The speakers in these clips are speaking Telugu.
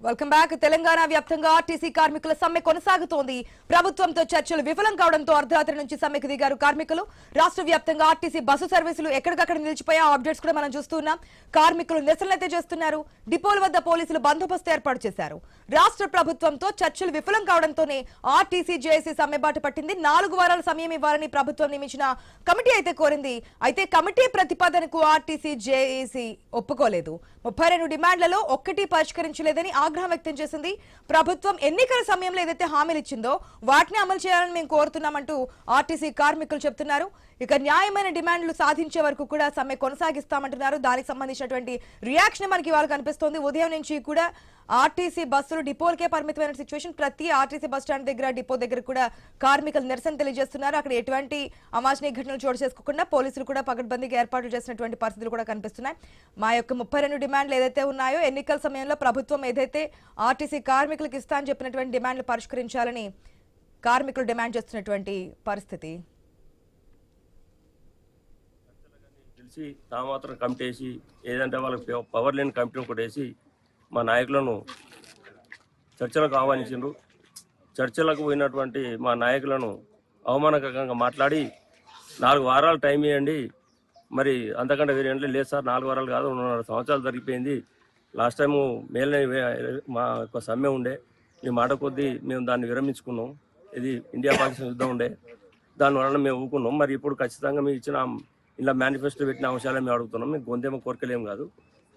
Welcome back. తెలంగాణ వ్యాప్తంగా ఆర్టీసీ కార్మికుల సమ్మె కొనసాగుతోంది. ప్రభుత్వంతో చర్చలు విఫలం కావడంతో అర్ధరాత్రి నుంచి సమ్మెకు దిగారు కార్మికులు. రాష్ట్ర వ్యాప్తంగా ఆర్టీసీ బస్సు సర్వీసులు ఎక్కడికక్కడ నిలిచిపోయే అప్డేట్స్ కూడా మనం చూస్తున్నాం. కార్మికులు నిరసనలైతే చేస్తున్నారు. డిపోల వద్ద పోలీసులు బందోబస్తు ఏర్పాటు చేశారు. రాష్ట్ర ప్రభుత్వంతో చర్చలు విఫలం కావడంతోనే ఆర్టీసీ జేఏసీ సమ్మె బాట పట్టింది. 4 వారాల సమయం ఇవ్వాలని ప్రభుత్వం నియమించిన కమిటీ అయితే కోరింది. అయితే కమిటీ ప్రతిపాదనకు ఆర్టీసీ జేఏసీ ఒప్పుకోలేదు. 32 డిమాండ్లలో ఒక్కటి పరిష్కరించలేదని ఆగ్రహం వ్యక్తం చేసింది. ప్రభుత్వం ఎన్నికల సమయంలో ఏదైతే హామీలు ఇచ్చిందో వాటిని అమలు చేయాలని మేము కోరుతున్నామంటూ ఆర్టీసీ కార్మికులు చెప్తున్నారు. ఇక న్యాయమైన డిమాండ్లు సాధించే వరకు కూడా సమ్మె కొనసాగిస్తామంటున్నారు. దానికి సంబంధించినటువంటి రియాక్షన్ మనకి ఇవాళ కనిపిస్తోంది. ఉదయం నుంచి కూడా ఆర్టీసీ బస్సులు డిపోలకే పరిమితమైన సిచ్యువేషన్. ప్రతి ఆర్టీసీ బస్ స్టాండ్ దగ్గర, డిపో దగ్గర కూడా కార్మికులు నిరసన తెలియజేస్తున్నారు. అక్కడ ఎటువంటి అవాంఛనీయ ఘటనలు చోటు చేసుకోకుండా పోలీసులు కూడా పకడ్బందీగా ఏర్పాట్లు చేసినటువంటి పరిస్థితులు కూడా కనిపిస్తున్నాయి. మా యొక్క 32 డిమాండ్లు ఏదైతే ఉన్నాయో ఎన్నికల సమయంలో ప్రభుత్వం ఏదైతే ఆర్టీసీ కార్మికులకు ఇస్తా అని చెప్పినటువంటి డిమాండ్లు పరిష్కరించాలని కార్మికులు డిమాండ్ చేస్తున్నటువంటి పరిస్థితి. తెలిసి తామాత్రం కమిటీ వేసి ఏదంటే వాళ్ళకి పవర్ లేని కమిటీ ఒకటి వేసి మా నాయకులను చర్చలకు ఆహ్వానించారు. చర్చలకు పోయినటువంటి మా నాయకులను అవమానకరంగా మాట్లాడి 4 వారాలు టైం ఇవ్వండి, మరి అంతకంటే వేరే ఏంటంటే లేదు సార్, 4 వారాలు కాదు 2.5 సంవత్సరాలు జరిగిపోయింది. లాస్ట్ టైము మేలనే మా యొక్క సమ్మె ఉండే, మీ మాట కొద్దీ మేము దాన్ని విరమించుకున్నాం. ఇది ఇండియా పాకిస్తాన్ యుద్ధం ఉండే, దానివల్ల మేము ఊకున్నాం. మరి ఇప్పుడు ఖచ్చితంగా మేము ఇచ్చిన ఇలా మేనిఫెస్టో పెట్టిన అంశాలే మేము అడుగుతున్నాం. మీకు గొంతేమో కోరికలేం కాదు,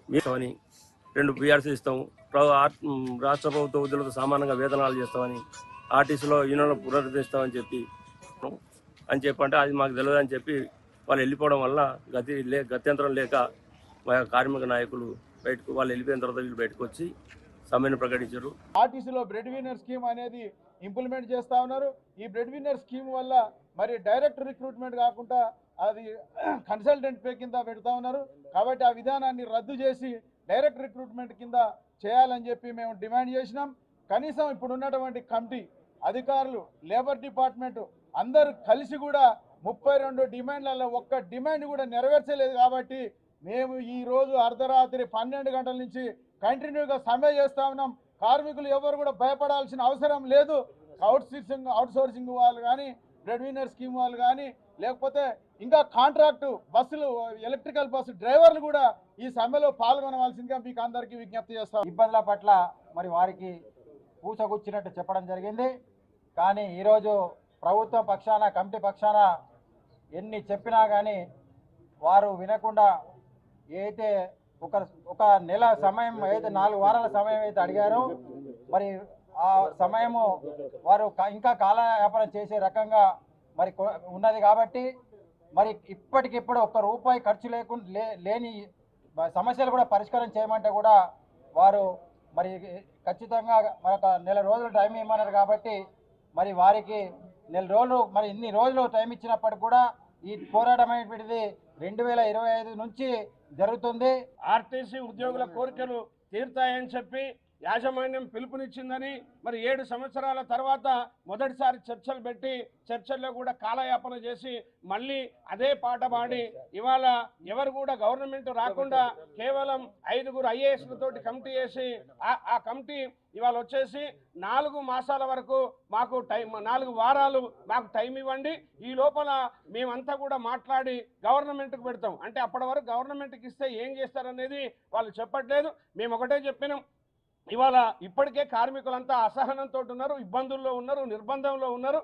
మీరు అని 2 పిఆర్సీ ఇస్తాము, రాష్ట్ర ప్రభుత్వ ఉద్యోగులతో సమానంగా వేతనాలు చేస్తామని, ఆర్టీసీలో యూనియన్లో పునరుద్ధరిస్తామని చెప్పంటే అది మాకు తెలియదు అని చెప్పి వాళ్ళు వెళ్ళిపోవడం వల్ల గత్యంతరం లేక మా కార్మిక నాయకులు బయటకు వాళ్ళు వెళ్ళిపోయిన తర్వాత వీళ్ళు బయటకు వచ్చి సమ్మెను ప్రకటించారు. ఆర్టీసీలో బ్రెడ్ విన్నర్ స్కీమ్ అనేది ఇంప్లిమెంట్ చేస్తూ ఉన్నారు. ఈ బ్రెడ్ విన్నర్ స్కీమ్ వల్ల మరి డైరెక్ట్ రిక్రూట్మెంట్ కాకుండా అది కన్సల్టెంట్ పే కింద పెడతా ఉన్నారు. కాబట్టి ఆ విధానాన్ని రద్దు చేసి డైరెక్ట్ రిక్రూట్మెంట్ కింద చేయాలని చెప్పి మేము డిమాండ్ చేసినాం. కనీసం ఇప్పుడు ఉన్నటువంటి కమిటీ అధికారులు, లేబర్ డిపార్ట్మెంట్ అందరూ కలిసి కూడా 32 డిమాండ్లలో ఒక్క డిమాండ్ కూడా నెరవేర్చలేదు. కాబట్టి మేము ఈరోజు అర్ధరాత్రి 12 గంటల నుంచి కంటిన్యూగా సమ్మె చేస్తూ ఉన్నాం. కార్మికులు ఎవరు కూడా భయపడాల్సిన అవసరం లేదు. అవుట్ సోర్సింగ్ వాళ్ళు కానీ, బ్రెడ్ విన్నర్ స్కీమ్ వాళ్ళు కానీ, లేకపోతే ఇంకా కాంట్రాక్టు బస్సులు, ఎలక్ట్రికల్ బస్సు డ్రైవర్లు కూడా ఈ సమ్మెలో పాల్గొనవలసిందిగా మీకు అందరికీ విజ్ఞప్తి చేస్తాం. ఇబ్బందుల పట్ల మరి వారికి పూసగుచ్చినట్టు చెప్పడం జరిగింది. కానీ ఈరోజు ప్రభుత్వం పక్షాన, కమిటీ పక్షాన ఎన్ని చెప్పినా కానీ వారు వినకుండా ఏదైతే ఒక నెల సమయం, ఏదైతే 4 వారాల సమయం అయితే అడిగారో మరి ఆ సమయము వారు ఇంకా కాలయాపన చేసే రకంగా మరి ఉన్నది. కాబట్టి మరి ఇప్పటికిప్పుడు ₹1 ఖర్చు లేని సమస్యలు కూడా పరిష్కారం చేయమంటే కూడా వారు మరి ఖచ్చితంగా మరొక నెల రోజులు టైం ఇవ్వమన్నారు. కాబట్టి మరి వారికి నెల రోజులు, మరి ఇన్ని రోజులు టైం ఇచ్చినప్పటికి కూడా ఈ పోరాటం అనేటువంటిది 2025 నుంచి జరుగుతుంది. ఆర్టీసీ ఉద్యోగుల కోరికలు తీరుతాయని చెప్పి యాజమాన్యం పిలుపునిచ్చిందని, మరి 7 సంవత్సరాల తర్వాత మొదటిసారి చర్చలు పెట్టి చర్చల్లో కూడా కాలయాపన చేసి మళ్ళీ అదే పాట పాడి ఇవాళ ఎవరు కూడా గవర్నమెంట్ రాకుండా కేవలం 5 ఐఏఎస్లతోటి కమిటీ వేసి ఆ కమిటీ ఇవాళ వచ్చేసి 4 మాసాల వరకు మాకు 4 వారాలు మాకు టైం ఇవ్వండి, ఈ లోపల మేమంతా కూడా మాట్లాడి గవర్నమెంట్కి పెడతాం అంటే అప్పటి వరకు గవర్నమెంట్కి ఇస్తే ఏం చేస్తారనేది వాళ్ళు చెప్పట్లేదు. మేము ఒకటే చెప్పినాం, ఇవాళ ఇప్పటికే కార్మికులంతా అసహనంతో ఉన్నారు, ఇబ్బందుల్లో ఉన్నారు, నిర్బంధంలో ఉన్నారు.